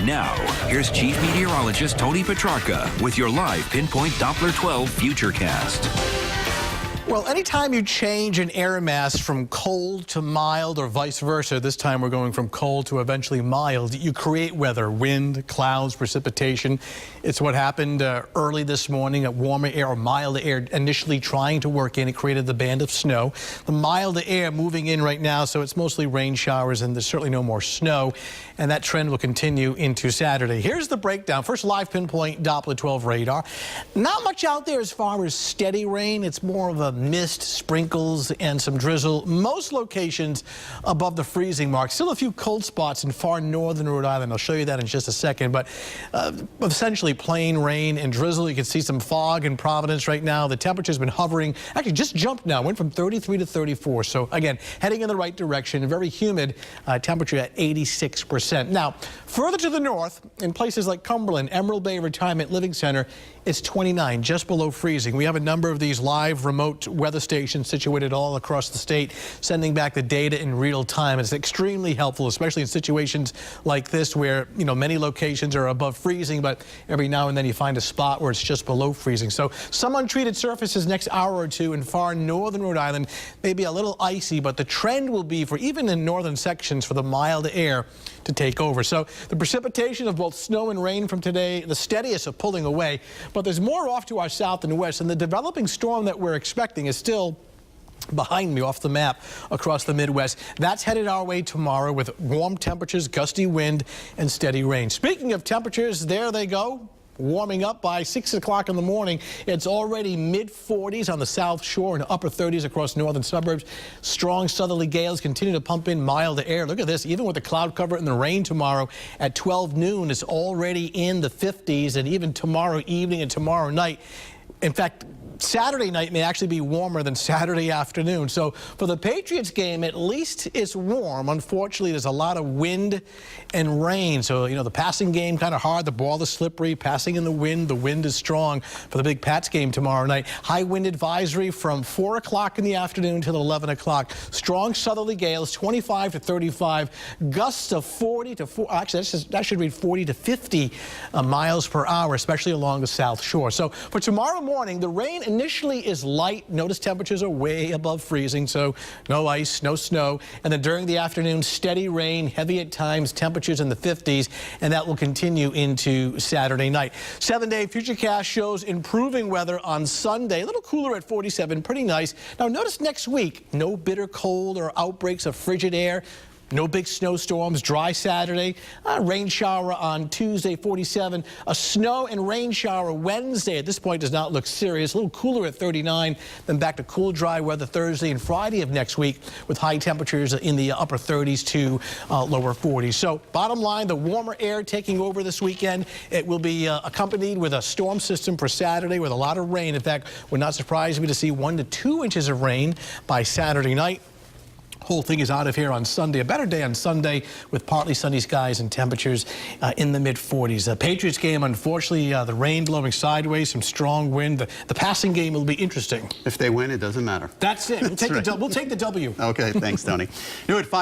Now, here's Chief Meteorologist Tony Petrarca with your live Pinpoint Doppler 12 Futurecast. Well, anytime you change an air mass from cold to mild or vice versa, this time we're going from cold to eventually mild, you create weather, wind, clouds, precipitation. It's what happened early this morning. A warmer air or mild air initially trying to work in. It created the band of snow. The mild air moving in right now, so it's mostly rain showers and there's certainly no more snow. And that trend will continue into Saturday. Here's the breakdown. First, live Pinpoint Doppler 12 radar. Not much out there as far as steady rain. It's more of a mist, sprinkles, and some drizzle. Most locations above the freezing mark. Still a few cold spots in far northern Rhode Island. I'll show you that in just a second. But essentially plain rain and drizzle. You can see some fog in Providence right now. The temperature's been hovering. Actually, just jumped now. Went from 33 to 34. So again, heading in the right direction. Very humid. Temperature at 86%. Now, further to the north, in places like Cumberland, Emerald Bay Retirement Living Center, it's 29, just below freezing. We have a number of these live remote weather stations situated all across the state, sending back the data in real time. It's extremely helpful, especially in situations like this where, you know, many locations are above freezing, but every now and then you find a spot where it's just below freezing. So some untreated surfaces next hour or two in far northern Rhode Island may be a little icy, but the trend will be for even in northern sections for the mild air to take over. So the precipitation of both snow and rain from today, the steadiest of pulling away, but there's more off to our south and west, and the developing storm that we're expecting is still behind me off the map across the Midwest. That's headed our way tomorrow with warm temperatures, gusty wind, and steady rain. Speaking of temperatures, there they go. Warming up by 6 o'clock in the morning. It's already mid-40s on the South Shore and upper 30s across northern suburbs. Strong southerly gales continue to pump in mild air. Look at this. Even with the cloud cover and the rain tomorrow at 12 noon, it's already in the 50s, and even tomorrow evening and tomorrow night. In fact, Saturday night may actually be warmer than Saturday afternoon. So for the Patriots game, at least it's warm. Unfortunately, there's a lot of wind and rain. So, you know, the passing game kind of hard. The ball is slippery. Passing in the wind is strong for the big Pats game tomorrow night. High wind advisory from 4 o'clock in the afternoon till 11 o'clock. Strong southerly gales, 25 to 35. Gusts of 40 to 4. Actually, that should read 40 to 50 miles per hour, especially along the South Shore. So for tomorrow morning, the rain initially is light. Notice temperatures are way above freezing, so no ice, no snow. And then during the afternoon, steady rain, heavy at times, temperatures in the 50s, and that will continue into Saturday night. 7-day Futurecast shows improving weather on Sunday. A little cooler at 47, pretty nice. Now notice next week, no bitter cold or outbreaks of frigid air. No big snowstorms, dry Saturday, rain shower on Tuesday, 47. A snow and rain shower Wednesday. At this point does not look serious. A little cooler at 39. Then back to cool, dry weather Thursday and Friday of next week with high temperatures in the upper 30s to lower 40s. So bottom line, the warmer air taking over this weekend. It will be accompanied with a storm system for Saturday with a lot of rain. In fact, would not surprise me to see 1 to 2 inches of rain by Saturday night. Whole thing is out of here on Sunday. A better day on Sunday with partly sunny skies and temperatures in the mid-40s. The Patriots game, unfortunately, the rain blowing sideways, some strong wind. The passing game will be interesting. If they win, it doesn't matter. That's it. We'll take the W. Okay, thanks, Tony. New at 5.